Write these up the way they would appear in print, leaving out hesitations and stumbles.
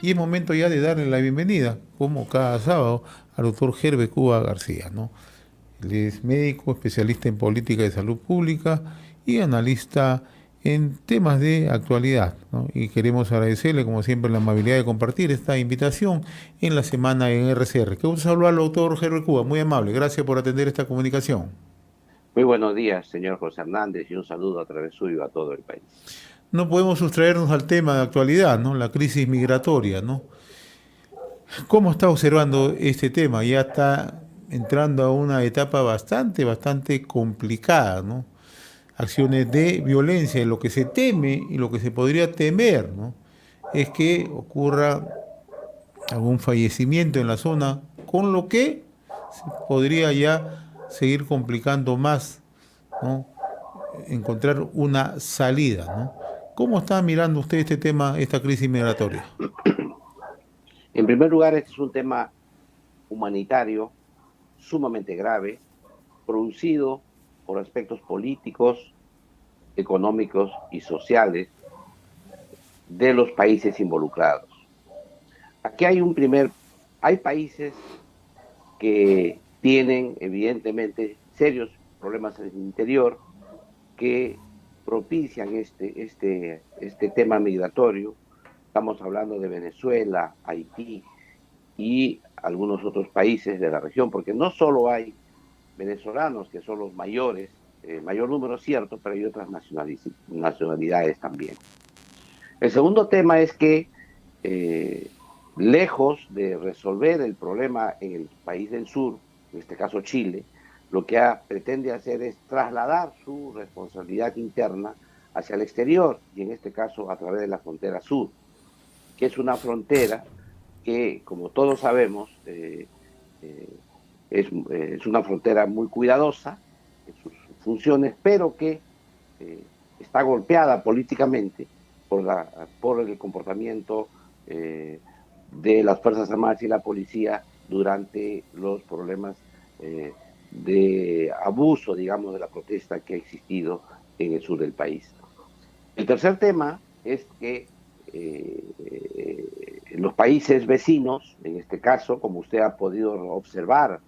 y es momento ya de darle la bienvenida, como cada sábado, al doctor Gerbe Cuba García, ¿no? Él es médico, especialista en política de salud pública y analista en temas de actualidad, ¿no? Y queremos agradecerle, como siempre, la amabilidad de compartir esta invitación en la semana en RCR. Qué gusto saludar al doctor Gerbe Cuba, muy amable. Gracias por atender esta comunicación. Muy buenos días, señor José Hernández, y un saludo a través suyo a todo el país. No podemos sustraernos al tema de actualidad, ¿no? La crisis migratoria, ¿no? ¿Cómo está observando este tema? Ya está entrando a una etapa bastante complicada, ¿no? Acciones de violencia, lo que se teme y lo que se podría temer, ¿no? Es que ocurra algún fallecimiento en la zona, con lo que se podría ya seguir complicando más, ¿no? Encontrar una salida, ¿no? ¿Cómo está mirando usted este tema, esta crisis migratoria? En primer lugar, este es un tema humanitario sumamente grave, producido por aspectos políticos, económicos y sociales de los países involucrados. Aquí hay países que tienen evidentemente serios problemas en el interior que propician este tema migratorio. Estamos hablando de Venezuela, Haití y algunos otros países de la región, porque no solo hay venezolanos, que son los mayores, mayor número cierto, pero hay otras nacionalidades también. El segundo tema es que, eh, lejos de resolver el problema en el país del sur, en este caso Chile, lo que pretende hacer es trasladar su responsabilidad interna hacia el exterior, y en este caso a través de la frontera sur, que es una frontera que, como todos sabemos, eh, es una frontera muy cuidadosa en sus funciones, pero que está golpeada políticamente por el comportamiento eh, de las Fuerzas Armadas y la policía durante los problemas de abuso, digamos, de la protesta que ha existido en el sur del país. El tercer tema es que los países vecinos, en este caso, como usted ha podido observar,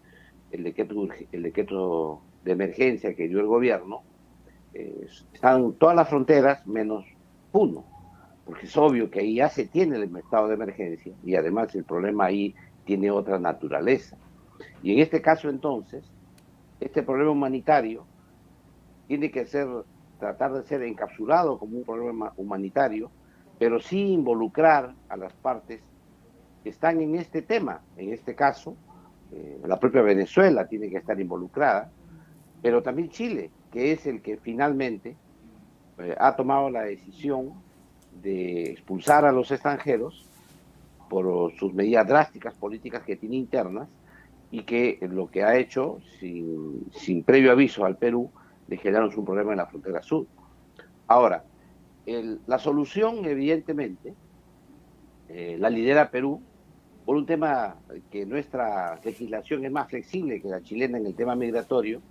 el decreto de emergencia que dio el gobierno, están todas las fronteras menos uno, porque es obvio que ahí ya se tiene el estado de emergencia y además el problema ahí tiene otra naturaleza. Y en este caso entonces, este problema humanitario tiene que tratar de ser encapsulado como un problema humanitario, pero sí involucrar a las partes que están en este tema. En este caso, la propia Venezuela tiene que estar involucrada, pero también Chile, que es el que finalmente ha tomado la decisión de expulsar a los extranjeros por sus medidas drásticas políticas que tiene internas, y que lo que ha hecho, sin previo aviso al Perú, le generaron un problema en la frontera sur. Ahora, la solución, evidentemente, la lidera Perú por un tema que nuestra legislación es más flexible que la chilena en el tema migratorio.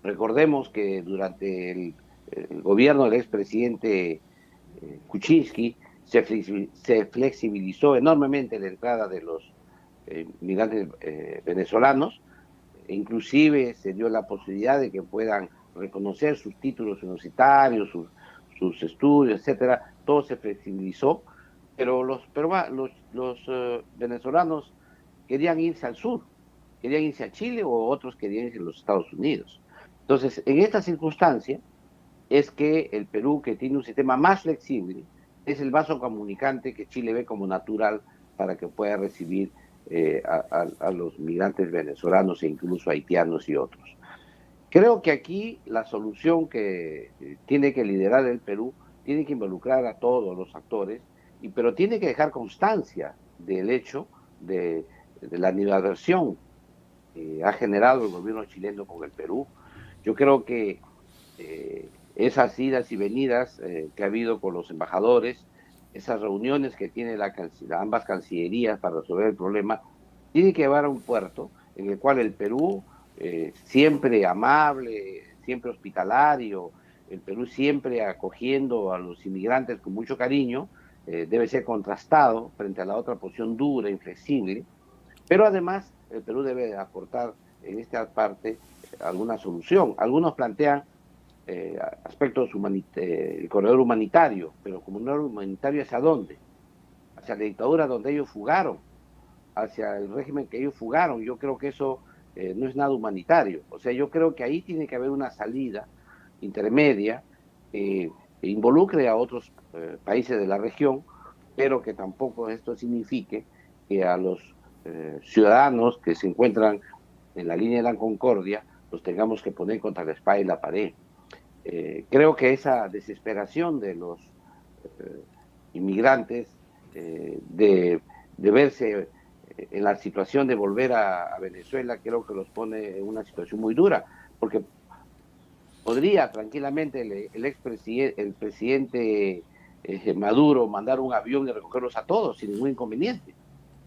Recordemos que durante el gobierno del expresidente Kuczynski se flexibilizó enormemente la entrada de los migrantes venezolanos, e inclusive se dio la posibilidad de que puedan reconocer sus títulos universitarios, sus estudios, etcétera. Todo se flexibilizó, pero los venezolanos querían irse al sur, querían irse a Chile, o otros querían irse a los Estados Unidos. Entonces, en esta circunstancia es que el Perú, que tiene un sistema más flexible, es el vaso comunicante que Chile ve como natural para que pueda recibir a los migrantes venezolanos e incluso haitianos y otros. Creo que aquí la solución que tiene que liderar el Perú tiene que involucrar a todos los actores, pero tiene que dejar constancia del hecho de la animadversión que ha generado el gobierno chileno con el Perú. Yo creo que esas idas y venidas que ha habido con los embajadores, esas reuniones que tiene ambas cancillerías para resolver el problema, tienen que llevar a un puerto en el cual el Perú, siempre amable, siempre hospitalario, el Perú siempre acogiendo a los inmigrantes con mucho cariño, debe ser contrastado frente a la otra posición dura, inflexible, pero además el Perú debe aportar en esta parte alguna solución. Algunos plantean aspectos el corredor humanitario, pero corredor humanitario ¿hacia dónde? Hacia la dictadura donde ellos fugaron, hacia el régimen que ellos fugaron. Yo creo que eso no es nada humanitario. O sea, yo creo que ahí tiene que haber una salida intermedia que involucre a otros países de la región, pero que tampoco esto signifique que a los ciudadanos que se encuentran en la línea de la concordia los tengamos que poner contra la espada y la pared. Creo que esa desesperación de los inmigrantes de verse en la situación de volver a Venezuela, creo que los pone en una situación muy dura, porque podría tranquilamente el presidente Maduro mandar un avión y recogerlos a todos sin ningún inconveniente,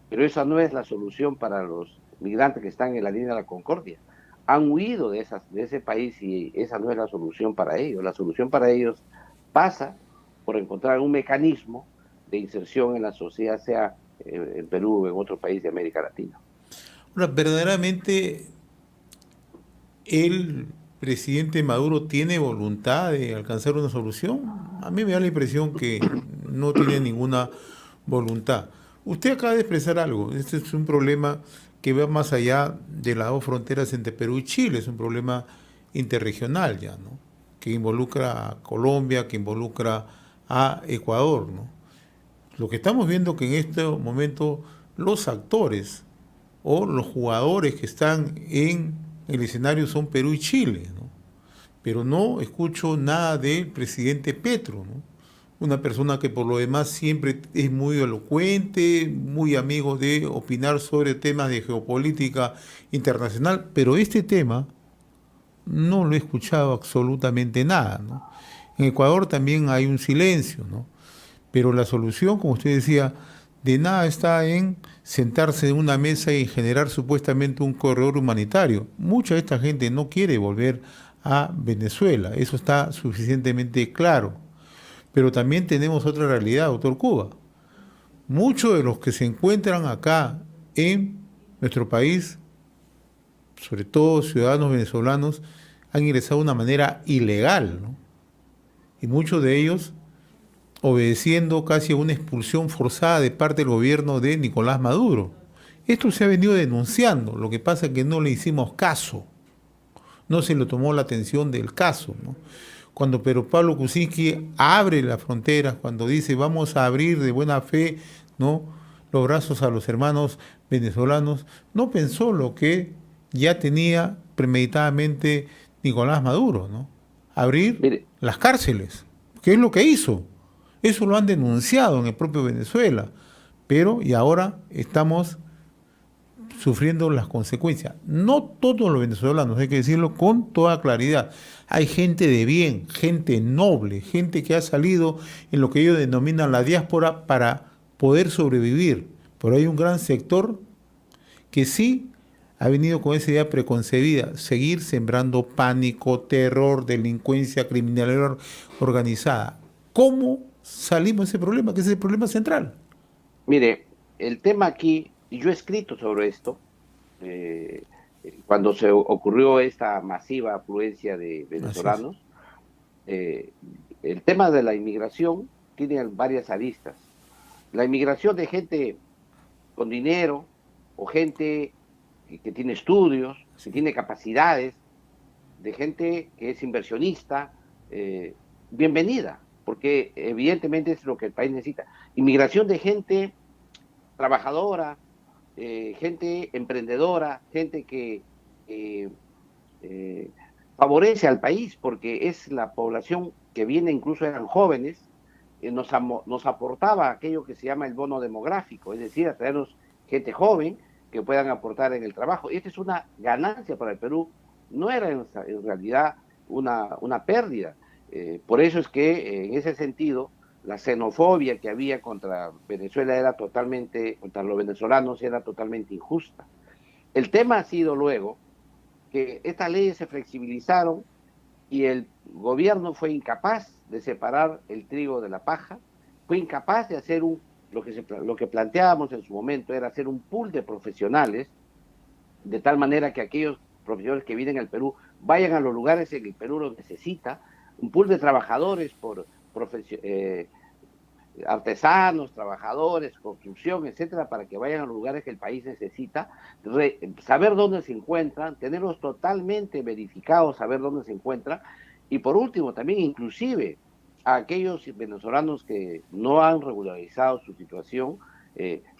pero esa no es la solución para los migrantes que están en la línea de la concordia. Han huido de ese país y esa no es la solución para ellos. La solución para ellos pasa por encontrar un mecanismo de inserción en la sociedad, sea en Perú o en otro país de América Latina. Ahora, verdaderamente, el presidente Maduro tiene voluntad de alcanzar una solución. A mí me da la impresión que no tiene ninguna voluntad. Usted acaba de expresar algo. Este es un problema que va más allá de las dos fronteras entre Perú y Chile. Es un problema interregional ya, ¿no? Que involucra a Colombia, que involucra a Ecuador, ¿no? Lo que estamos viendo que en este momento los actores o los jugadores que están en el escenario son Perú y Chile, ¿no? Pero no escucho nada del presidente Petro, ¿no? Una persona que por lo demás siempre es muy elocuente, muy amigo de opinar sobre temas de geopolítica internacional, pero este tema no lo he escuchado absolutamente nada, ¿no? En Ecuador también hay un silencio, ¿no? Pero la solución, como usted decía, de nada está en sentarse en una mesa y generar supuestamente un corredor humanitario. Mucha de esta gente no quiere volver a Venezuela, eso está suficientemente claro. Pero también tenemos otra realidad, doctor Cuba. Muchos de los que se encuentran acá en nuestro país, sobre todo ciudadanos venezolanos, han ingresado de una manera ilegal, ¿no? Y muchos de ellos obedeciendo casi a una expulsión forzada de parte del gobierno de Nicolás Maduro. Esto se ha venido denunciando, lo que pasa es que no le hicimos caso, no se le tomó la atención del caso, ¿no? Cuando Pedro Pablo Kuczynski abre las fronteras, cuando dice vamos a abrir de buena fe, ¿no?, los brazos a los hermanos venezolanos, no pensó lo que ya tenía premeditadamente Nicolás Maduro, ¿no? Abrir Mire, las cárceles, que es lo que hizo. Eso lo han denunciado en el propio Venezuela, pero y ahora estamos sufriendo las consecuencias. No todos los venezolanos, hay que decirlo con toda claridad. Hay gente de bien, gente noble, gente que ha salido en lo que ellos denominan la diáspora para poder sobrevivir. Pero hay un gran sector que sí ha venido con esa idea preconcebida, seguir sembrando pánico, terror, delincuencia, criminalidad organizada. ¿Cómo salimos de ese problema, que es el problema central? mire, el tema aquí, y yo he escrito sobre esto, eh, cuando se ocurrió esta masiva afluencia de Así es. venezolanos, eh, el tema de la inmigración tiene varias aristas. La inmigración de gente con dinero o gente que tiene estudios, que Sí. tiene capacidades, de gente que es inversionista, bienvenida, porque evidentemente es lo que el país necesita. Inmigración de gente trabajadora, gente emprendedora, gente que eh, eh, favorece al país, porque es la población que viene, incluso eran jóvenes, nos aportaba aquello que se llama el bono demográfico, es decir, a traernos gente joven que puedan aportar en el trabajo. Y esta es una ganancia para el Perú, no era en realidad una pérdida. Por eso es que en ese sentido la xenofobia que había contra Venezuela era totalmente, contra los venezolanos era totalmente injusta. El tema ha sido luego que estas leyes se flexibilizaron y el gobierno fue incapaz de separar el trigo de la paja fue incapaz de hacer lo que planteábamos en su momento era hacer un pool de profesionales, de tal manera que aquellos profesionales que vienen al Perú vayan a los lugares en que el Perú los necesita, un pool de trabajadores artesanos, trabajadores, construcción, etcétera, para que vayan a los lugares que el país necesita, saber dónde se encuentran, tenerlos totalmente verificados, saber dónde se encuentran, y por último, también inclusive a aquellos venezolanos que no han regularizado su situación,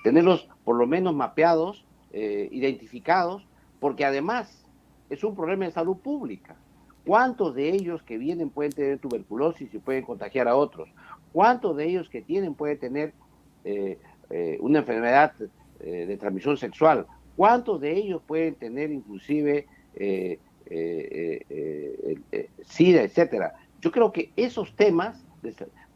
tenerlos por lo menos mapeados, identificados, porque además es un problema de salud pública. ¿Cuántos de ellos que vienen pueden tener tuberculosis y pueden contagiar a otros? ¿Cuántos de ellos que tienen pueden tener una enfermedad de transmisión sexual? ¿Cuántos de ellos pueden tener inclusive SIDA, etcétera? Yo creo que esos temas,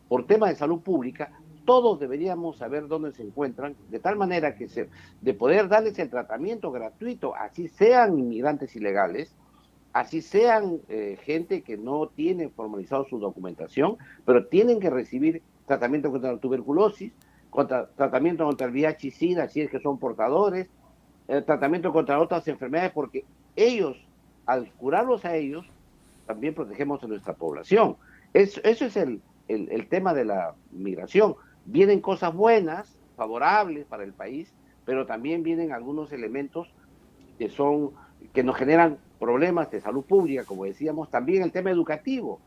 por temas de salud pública, todos deberíamos saber dónde se encuentran, de tal manera que de poder darles el tratamiento gratuito, así sean inmigrantes ilegales, así sean gente que no tiene formalizado su documentación, pero tienen que recibir tratamiento contra la tuberculosis, tratamiento contra el VIH-Sida, si es que son portadores, tratamiento contra otras enfermedades, porque ellos, al curarlos a ellos, también protegemos a nuestra población. Eso es el tema de la migración. Vienen cosas buenas, favorables para el país, pero también vienen algunos elementos que nos generan problemas de salud pública, como decíamos, también el tema educativo.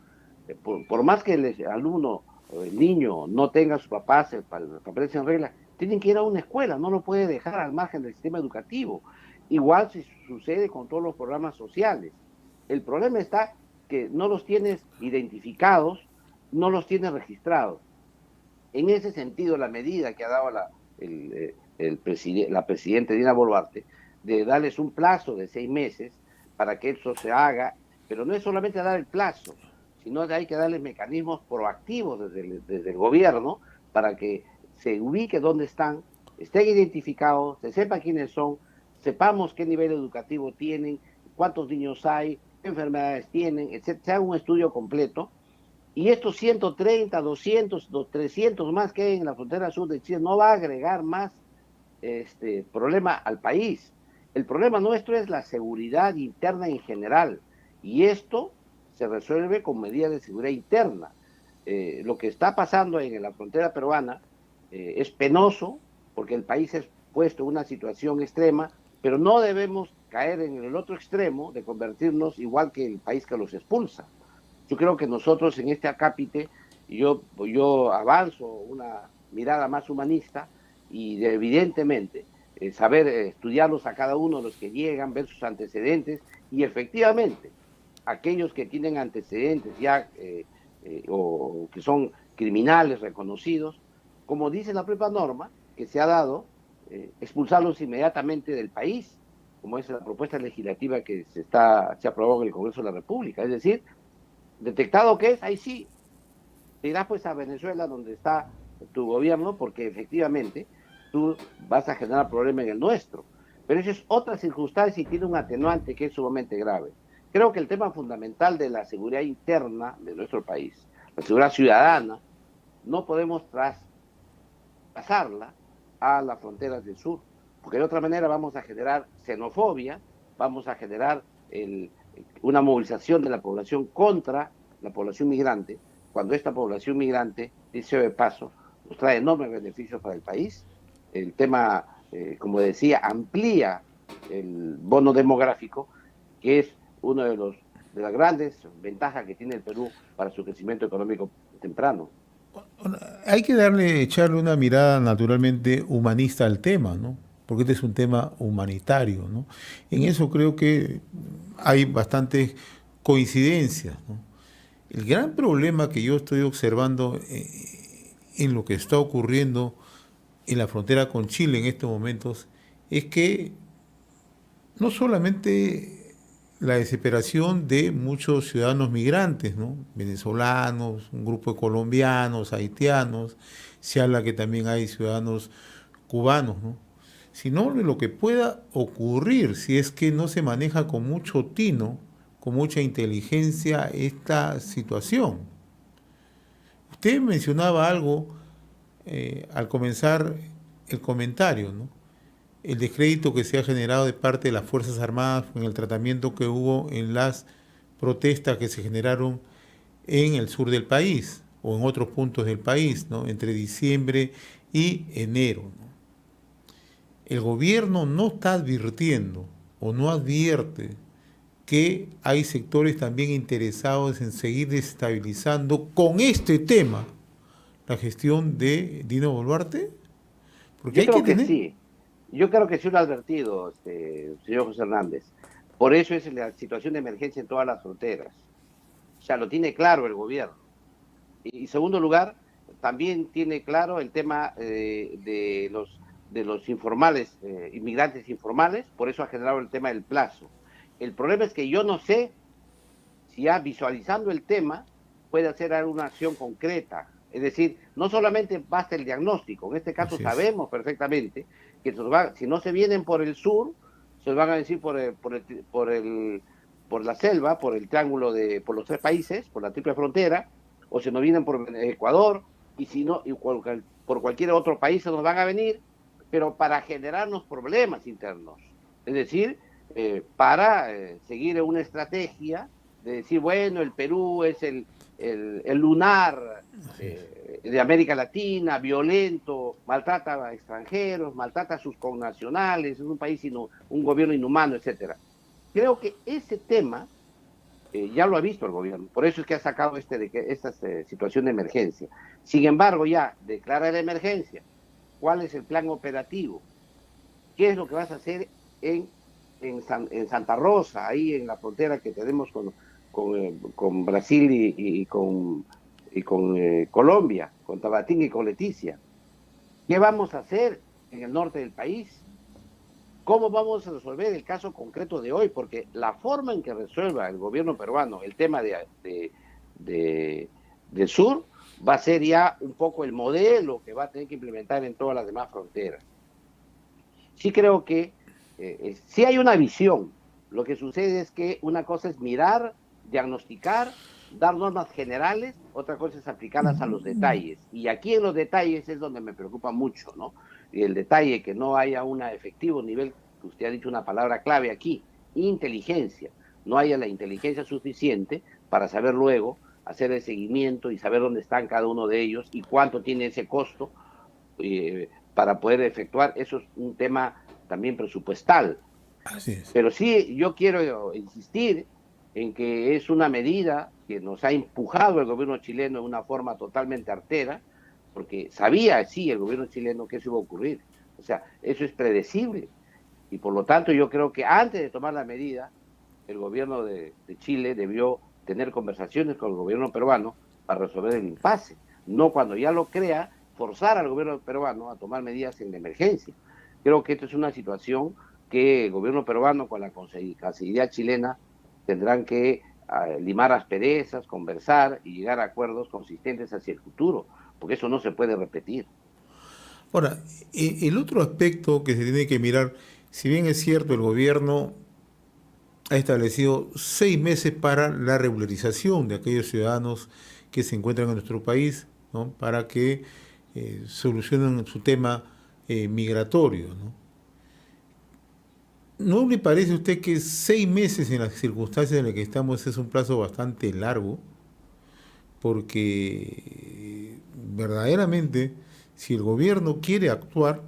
Por más que el alumno o el niño no tenga sus papás, papeles en regla, tienen que ir a una escuela, no lo puede dejar al margen del sistema educativo. Igual si sucede con todos los programas sociales. El problema está que no los tienes identificados, no los tienes registrados. En ese sentido, la medida que ha dado la presidenta Dina Boluarte, de darles un plazo de 6 meses para que eso se haga, pero no es solamente dar el plazo, sino que hay que darles mecanismos proactivos desde el gobierno para que se ubique dónde están, estén identificados, se sepa quiénes son, sepamos qué nivel educativo tienen, cuántos niños hay, qué enfermedades tienen, etc. Se haga un estudio completo. Y estos 130, 200, 300 más que hay en la frontera sur de Chile no va a agregar más problema al país. El problema nuestro es la seguridad interna en general, y esto se resuelve con medidas de seguridad interna. Lo que está pasando en la frontera peruana es penoso, porque el país es puesto en una situación extrema, pero no debemos caer en el otro extremo de convertirnos igual que el país que los expulsa. Yo creo que nosotros en este acápite, yo avanzo una mirada más humanista y evidentemente saber estudiarlos a cada uno de los que llegan, ver sus antecedentes y efectivamente aquellos que tienen antecedentes ya o que son criminales reconocidos, como dice la propia norma que se ha dado, expulsarlos inmediatamente del país, como es la propuesta legislativa que se aprobó en el Congreso de la República. Es decir, detectado que es, ahí sí, te irás pues a Venezuela donde está tu gobierno, porque efectivamente tú vas a generar problemas en el nuestro. Pero eso es otra circunstancia y tiene un atenuante que es sumamente grave. Creo que el tema fundamental de la seguridad interna de nuestro país, la seguridad ciudadana, no podemos traspasarla a las fronteras del sur, porque de otra manera vamos a generar xenofobia, vamos a generar una movilización de la población contra la población migrante, cuando esta población migrante, dicho de paso, nos trae enormes beneficios para el país. El tema, como decía, amplía el bono demográfico, que es uno de las grandes ventajas que tiene el Perú para su crecimiento económico temprano. Hay que echarle una mirada naturalmente humanista al tema, ¿no? Porque este es un tema humanitario, ¿no? En eso creo que hay bastantes coincidencias, ¿no? El gran problema que yo estoy observando en lo que está ocurriendo en la frontera con Chile en estos momentos es que no solamente la desesperación de muchos ciudadanos migrantes, ¿no? Venezolanos, un grupo de colombianos, haitianos, se habla que también hay ciudadanos cubanos, ¿no? Sino de lo que pueda ocurrir si es que no se maneja con mucho tino, con mucha inteligencia esta situación. Usted mencionaba algo al comenzar el comentario, ¿no? El descrédito que se ha generado de parte de las Fuerzas Armadas en el tratamiento que hubo en las protestas que se generaron en el sur del país o en otros puntos del país, ¿no? Entre diciembre y enero, ¿no? El gobierno no está advirtiendo o no advierte que hay sectores también interesados en seguir desestabilizando con este tema la gestión de Dino Boluarte, porque Yo hay que creo que tener... sí. Yo creo que sí lo ha advertido, señor José Hernández. Por eso es la situación de emergencia en todas las fronteras. O sea, lo tiene claro el gobierno. Y segundo lugar, también tiene claro el tema de los informales, inmigrantes informales, por eso ha generado el tema del plazo. El problema es que yo no sé si ya visualizando el tema puede hacer alguna acción concreta. Es decir, no solamente basta el diagnóstico, en este caso Así es. sabemos perfectamente que si no se vienen por el sur, se van a decir por la selva, por el triángulo por los tres países, por la triple frontera, o si no vienen por Ecuador, y si no, por cualquier otro país se nos van a venir, pero para generarnos problemas internos. Es decir, para seguir una estrategia de decir, bueno, el Perú es el lunar de América Latina, violento, maltrata a extranjeros, maltrata a sus connacionales, es un país, un gobierno inhumano, etcétera. Creo que ese tema ya lo ha visto el gobierno, por eso es que ha sacado esta situación de emergencia. Sin embargo, ya declara la emergencia. ¿Cuál es el plan operativo? ¿Qué es lo que vas a hacer en Santa Rosa, ahí en la frontera que tenemos con Brasil y con Colombia, con Tabatín y con Leticia? ¿Qué vamos a hacer en el norte del país? ¿Cómo vamos a resolver el caso concreto de hoy? Porque la forma en que resuelva el gobierno peruano el tema del sur va a ser ya un poco el modelo que va a tener que implementar en todas las demás fronteras. Sí creo que sí hay una visión. Lo que sucede es que una cosa es mirar, diagnosticar, dar normas generales, otra cosa es aplicarlas a los detalles. Y aquí en los detalles es donde me preocupa mucho, ¿no? Y el detalle que no haya un efectivo nivel, que usted ha dicho una palabra clave aquí, inteligencia. No haya la inteligencia suficiente para saber luego hacer el seguimiento y saber dónde están cada uno de ellos y cuánto tiene ese costo para poder efectuar. Eso es un tema también presupuestal. Así es. Pero sí, yo quiero insistir en que es una medida que nos ha empujado el gobierno chileno de una forma totalmente artera, porque sabía, sí, el gobierno chileno que eso iba a ocurrir. O sea, eso es predecible. Y por lo tanto, yo creo que antes de tomar la medida, el gobierno de Chile debió tener conversaciones con el gobierno peruano para resolver el impasse. No cuando ya lo crea, forzar al gobierno peruano a tomar medidas en emergencia. Creo que esta es una situación que el gobierno peruano con la Cancillería chilena tendrán que limar asperezas, conversar y llegar a acuerdos consistentes hacia el futuro, porque eso no se puede repetir. Ahora, el otro aspecto que se tiene que mirar, si bien es cierto, el gobierno ha establecido 6 meses para la regularización de aquellos ciudadanos que se encuentran en nuestro país, ¿no? Para que solucionen su tema migratorio, ¿no? ¿No le parece a usted que 6 meses en las circunstancias en las que estamos es un plazo bastante largo? Porque verdaderamente, si el gobierno quiere actuar,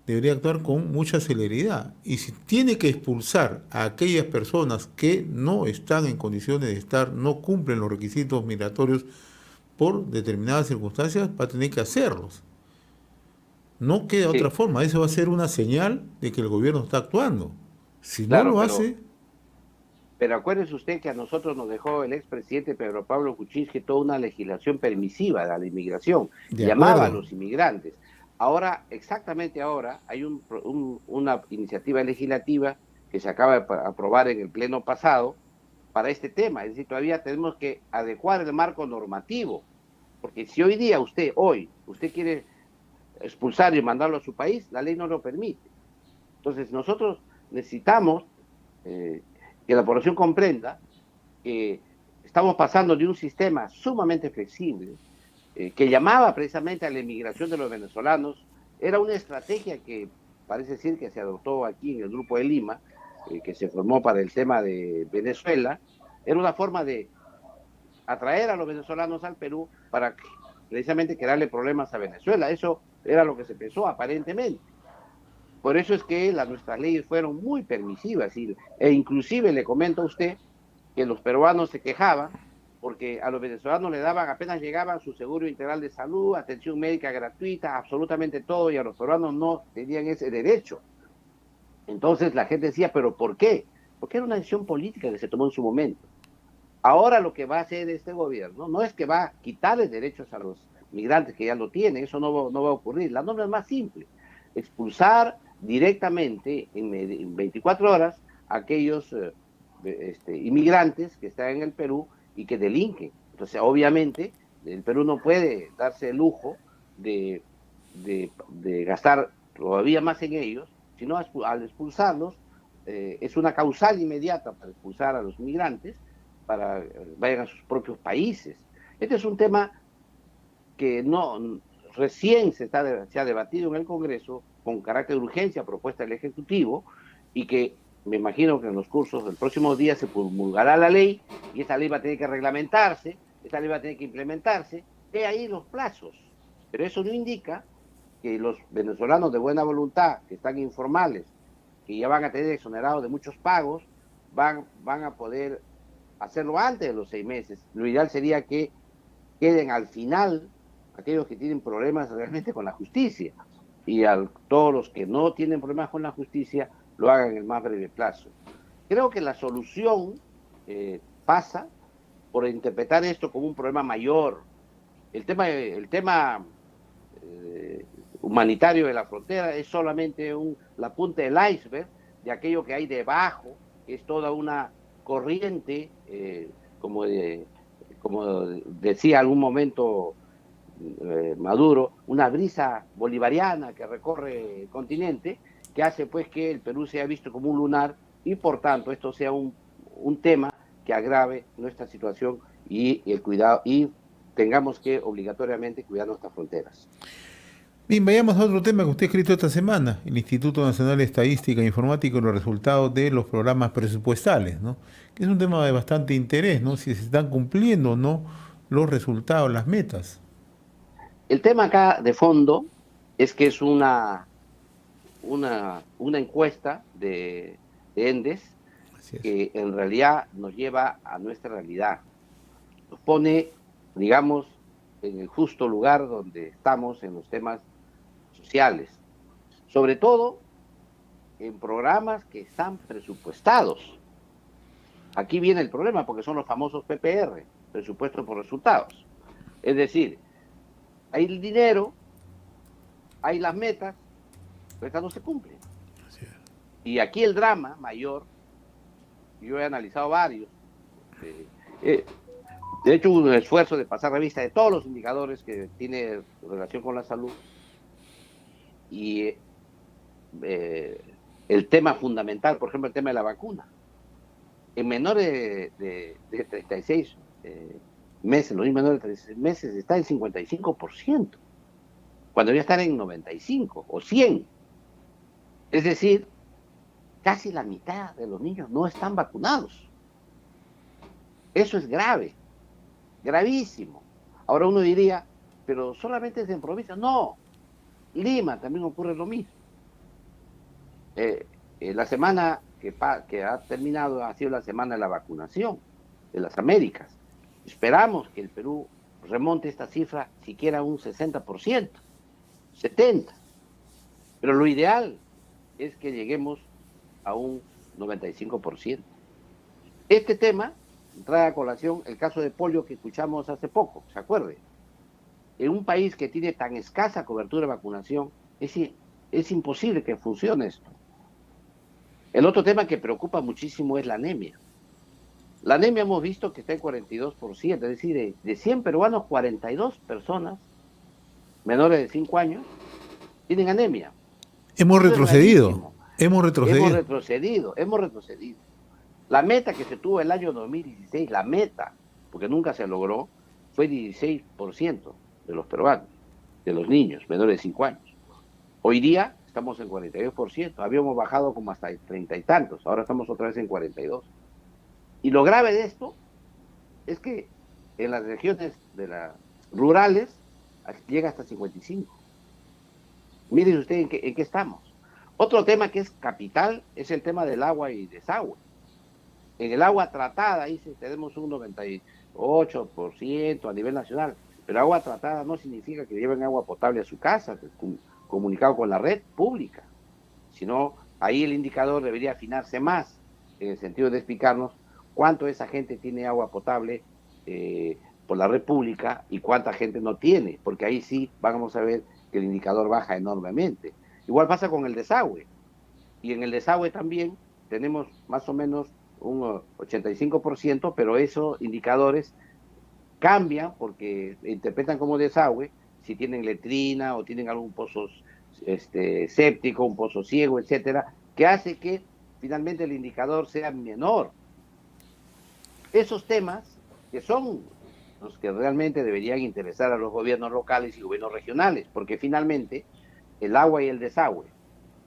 debería actuar con mucha celeridad. Y si tiene que expulsar a aquellas personas que no están en condiciones de estar, no cumplen los requisitos migratorios por determinadas circunstancias, va a tener que hacerlos. No queda otra Sí, forma. Eso va a ser una señal de que el gobierno está actuando. Si no claro, lo pero hace, acuérdese usted que a nosotros nos dejó el expresidente Pedro Pablo Kuczynski toda una legislación permisiva de la inmigración, de llamaba a acuerdo. los inmigrantes. Ahora, exactamente ahora, hay una iniciativa legislativa que se acaba de aprobar en el pleno pasado para este tema. Es decir, todavía tenemos que adecuar el marco normativo, porque si hoy día usted quiere expulsar y mandarlo a su país, la ley no lo permite. Entonces, nosotros necesitamos que la población comprenda que estamos pasando de un sistema sumamente flexible, que llamaba precisamente a la emigración de los venezolanos, era una estrategia que parece decir que se adoptó aquí en el Grupo de Lima, que se formó para el tema de Venezuela. Era una forma de atraer a los venezolanos al Perú para precisamente crearle problemas a Venezuela. Eso era lo que se pensó aparentemente. Por eso es que nuestras leyes fueron muy permisivas e inclusive le comento a usted que los peruanos se quejaban porque a los venezolanos le daban, apenas llegaban, su seguro integral de salud, atención médica gratuita, absolutamente todo, y a los peruanos no tenían ese derecho. Entonces la gente decía, ¿pero por qué? Porque era una decisión política que se tomó en su momento. Ahora lo que va a hacer este gobierno no es que va a quitarles derechos a los migrantes que ya lo tienen, eso no va a ocurrir. La norma es más simple, expulsar directamente en 24 horas a aquellos inmigrantes que están en el Perú y que delinquen. Entonces, obviamente, el Perú no puede darse el lujo de gastar todavía más en ellos, sino al expulsarlos, es una causal inmediata para expulsar a los migrantes para vayan a sus propios países. Este es un tema que recién se ha debatido en el Congreso con carácter de urgencia, propuesta del Ejecutivo, y que me imagino que en los cursos del próximo día se promulgará la ley, y esa ley va a tener que reglamentarse, esa ley va a tener que implementarse, de ahí los plazos. Pero eso no indica que los venezolanos de buena voluntad, que están informales, que ya van a tener exonerados de muchos pagos, van a poder hacerlo antes de los 6 meses. Lo ideal sería que queden al final aquellos que tienen problemas realmente con la justicia, y todos los que no tienen problemas con la justicia lo hagan en el más breve plazo. Creo que la solución pasa por interpretar esto como un problema mayor. El tema humanitario de la frontera es solamente la punta del iceberg de aquello que hay debajo, que es toda una corriente, como decía algún momento Maduro, una brisa bolivariana que recorre el continente, que hace pues que el Perú sea visto como un lunar y por tanto esto sea un tema que agrave nuestra situación y el cuidado, y tengamos que obligatoriamente cuidar nuestras fronteras. Bien, vayamos a otro tema que usted ha escrito esta semana, el Instituto Nacional de Estadística e Informática y los resultados de los programas presupuestales, ¿no? Que es un tema de bastante interés, ¿no? Si se están cumpliendo o no los resultados, las metas. El tema acá de fondo es que es una encuesta de ENDES que en realidad nos lleva a nuestra realidad. Nos pone, digamos, en el justo lugar donde estamos en los temas sociales, sobre todo en programas que están presupuestados. Aquí viene el problema porque son los famosos PPR, presupuestos por resultados. Es decir, hay el dinero, hay las metas, pero estas no se cumplen. Y aquí el drama mayor, yo he analizado varios, de hecho hubo un esfuerzo de pasar revista de todos los indicadores que tiene relación con la salud, y el tema fundamental, por ejemplo el tema de la vacuna, en menores de 36 meses, los niños menores de 36 meses está en 55%, cuando debería estar en 95 o 100. Es decir, casi la mitad de los niños no están vacunados. Eso es grave, gravísimo. Ahora uno diría, pero solamente es en provincia. No, Lima también ocurre lo mismo. La semana que ha terminado ha sido la semana de la vacunación de las Américas. Esperamos que el Perú remonte esta cifra siquiera un 60%, 70%. Pero lo ideal es que lleguemos a un 95%. Este tema trae a colación el caso de polio que escuchamos hace poco, ¿se acuerde? En un país que tiene tan escasa cobertura de vacunación, es imposible que funcione esto. El otro tema que preocupa muchísimo es la anemia. La anemia hemos visto que está en 42%, es decir, de 100 peruanos, 42 personas menores de 5 años tienen anemia. Hemos retrocedido. Hemos retrocedido. La meta que se tuvo el año 2016, la meta, porque nunca se logró, fue 16%. de los peruanos, de los niños menores de 5 años. Hoy día estamos en 42%, habíamos bajado como hasta 30 y tantos, ahora estamos otra vez en 42. Y lo grave de esto es que en las regiones rurales llega hasta 55. Miren usted en qué estamos. Otro tema que es capital es el tema del agua y desagüe. En el agua tratada, ahí tenemos un 98% a nivel nacional, pero agua tratada no significa que lleven agua potable a su casa, comunicado con la red pública, sino ahí el indicador debería afinarse más, en el sentido de explicarnos cuánto esa gente tiene agua potable por la red pública y cuánta gente no tiene, porque ahí sí vamos a ver que el indicador baja enormemente. Igual pasa con el desagüe, y en el desagüe también tenemos más o menos un 85%, pero esos indicadores cambian porque interpretan como desagüe si tienen letrina o tienen algún pozo séptico, un pozo ciego, etcétera, que hace que finalmente el indicador sea menor. Esos temas que son los que realmente deberían interesar a los gobiernos locales y gobiernos regionales, porque finalmente el agua y el desagüe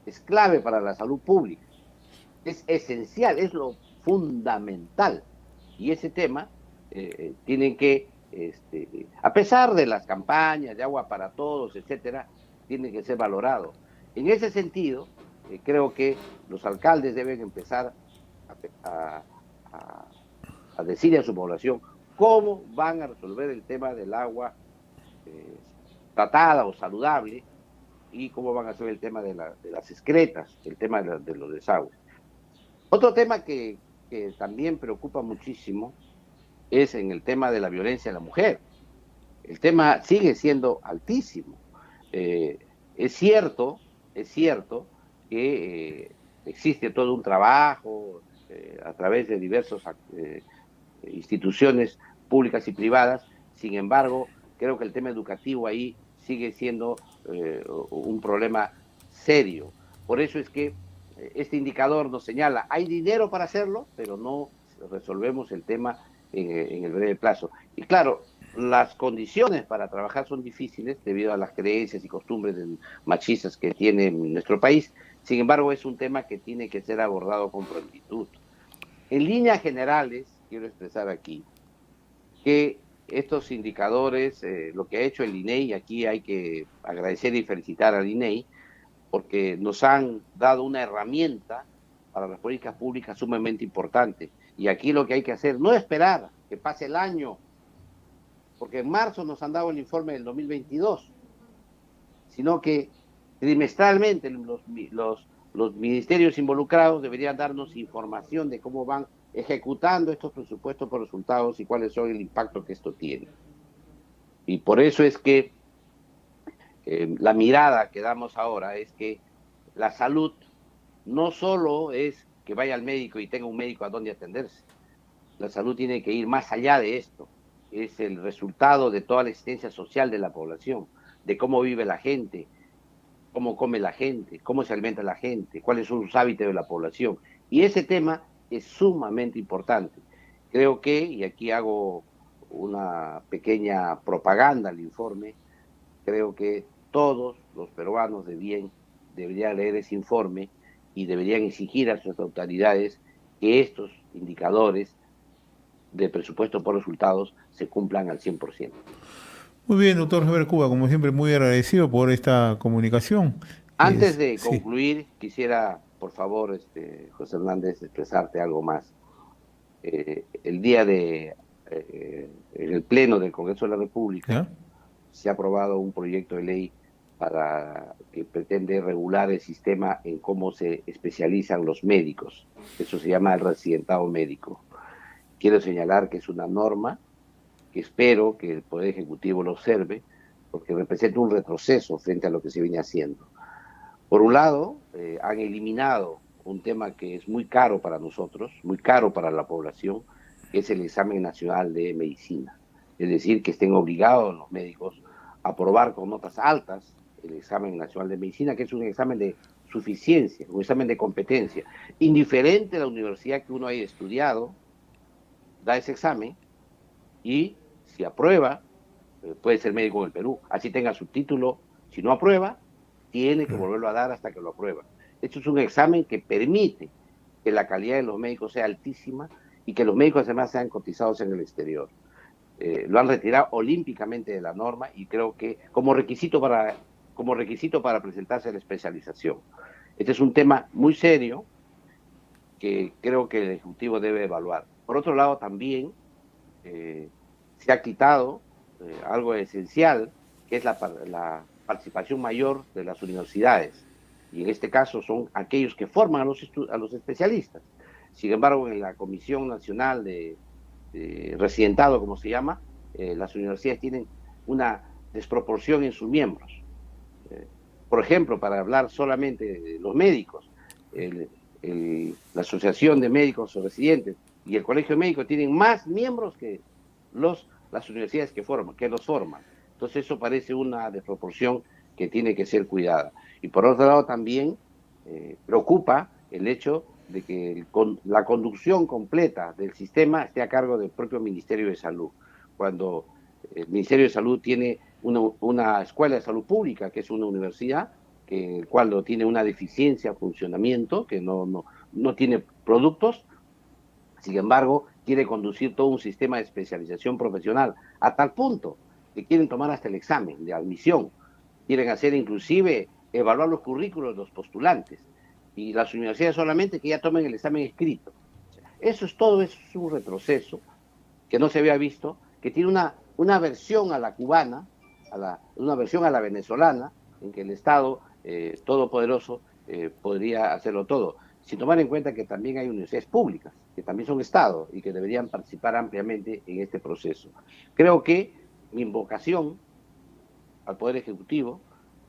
es clave para la salud pública, es esencial, es lo fundamental. Y ese tema tienen que, a pesar de las campañas de agua para todos, etcétera, tiene que ser valorado. En ese sentido, creo que los alcaldes deben empezar a decirle a su población cómo van a resolver el tema del agua tratada o saludable y cómo van a hacer el tema de las excretas, el tema de los desagües. Otro tema que también preocupa muchísimo es en el tema de la violencia a la mujer. El tema sigue siendo altísimo. Es cierto que existe todo un trabajo a través de diversas instituciones públicas y privadas. Sin embargo, creo que el tema educativo ahí sigue siendo un problema serio. Por eso es que este indicador nos señala, hay dinero para hacerlo, pero no resolvemos el tema en el breve plazo. Y claro, las condiciones para trabajar son difíciles debido a las creencias y costumbres machistas que tiene nuestro país. Sin embargo, es un tema que tiene que ser abordado con prontitud. En líneas generales, quiero expresar aquí que estos indicadores, lo que ha hecho el INEI, aquí hay que agradecer y felicitar al INEI, porque nos han dado una herramienta para las políticas públicas sumamente importante. Y aquí lo que hay que hacer, no esperar que pase el año, porque en marzo nos han dado el informe del 2022, sino que trimestralmente los ministerios involucrados deberían darnos información de cómo van ejecutando estos presupuestos por resultados y cuáles son el impacto que esto tiene. Y por eso es que la mirada que damos ahora es que la salud no solo es que vaya al médico y tenga un médico a donde atenderse. La salud tiene que ir más allá de esto. Es el resultado de toda la existencia social de la población, de cómo vive la gente, cómo come la gente, cómo se alimenta la gente, cuáles son los hábitos de la población. Y ese tema es sumamente importante. Creo que, y aquí hago una pequeña propaganda al informe, creo que todos los peruanos de bien deberían leer ese informe y deberían exigir a sus autoridades que estos indicadores de presupuesto por resultados se cumplan al 100%. Muy bien, doctor Javier Cuba, como siempre, muy agradecido por esta comunicación. Antes de Sí. concluir, quisiera, por favor, José Hernández, expresarte algo más. El día en el Pleno del Congreso de la República, ¿Ya? se ha aprobado un proyecto de ley que pretende regular el sistema en cómo se especializan los médicos. Eso se llama el residentado médico. Quiero señalar que es una norma que espero que el Poder Ejecutivo lo observe, porque representa un retroceso frente a lo que se viene haciendo. Por un lado, han eliminado un tema que es muy caro para nosotros, muy caro para la población, que es el examen nacional de medicina. Es decir, que estén obligados los médicos a aprobar con notas altas el examen nacional de medicina, que es un examen de suficiencia, un examen de competencia. Indiferente a la universidad que uno haya estudiado, da ese examen y si aprueba, puede ser médico en el Perú, así tenga su título. Si no aprueba, tiene que volverlo a dar hasta que lo aprueba. Esto es un examen que permite que la calidad de los médicos sea altísima y que los médicos además sean cotizados en el exterior. Lo han retirado olímpicamente de la norma y creo que como requisito para presentarse a la especialización. Este es un tema muy serio que creo que el Ejecutivo debe evaluar. Por otro lado, también se ha quitado algo esencial, que es la participación mayor de las universidades. Y en este caso son aquellos que forman a los especialistas. Sin embargo, en la Comisión Nacional de Residentado, como se llama, las universidades tienen una desproporción en sus miembros. Por ejemplo, para hablar solamente de los médicos, la Asociación de Médicos Residentes y el Colegio Médico tienen más miembros que las universidades que los forman. Entonces eso parece una desproporción que tiene que ser cuidada. Y por otro lado también preocupa el hecho de que la conducción completa del sistema esté a cargo del propio Ministerio de Salud, cuando el Ministerio de Salud tiene una escuela de salud pública, que es una universidad, el cual tiene una deficiencia de funcionamiento, que no tiene productos. Sin embargo, quiere conducir todo un sistema de especialización profesional, a tal punto que quieren tomar hasta el examen de admisión, quieren hacer inclusive evaluar los currículos de los postulantes, y las universidades solamente que ya tomen el examen escrito. Eso es todo, eso es un retroceso que no se había visto, que tiene una versión a la cubana, una versión a la venezolana, en que el Estado todopoderoso podría hacerlo todo, sin tomar en cuenta que también hay universidades públicas, que también son Estado y que deberían participar ampliamente en este proceso. Creo que mi invocación al Poder Ejecutivo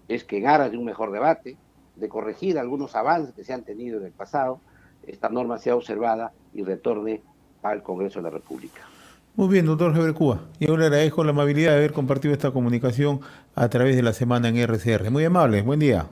es que en aras de un mejor debate, de corregir algunos avances que se han tenido en el pasado, esta norma sea observada y retorne al Congreso de la República. Muy bien, doctor Heber Cuba. Yo le agradezco la amabilidad de haber compartido esta comunicación a través de la semana en RCR. Muy amable, buen día.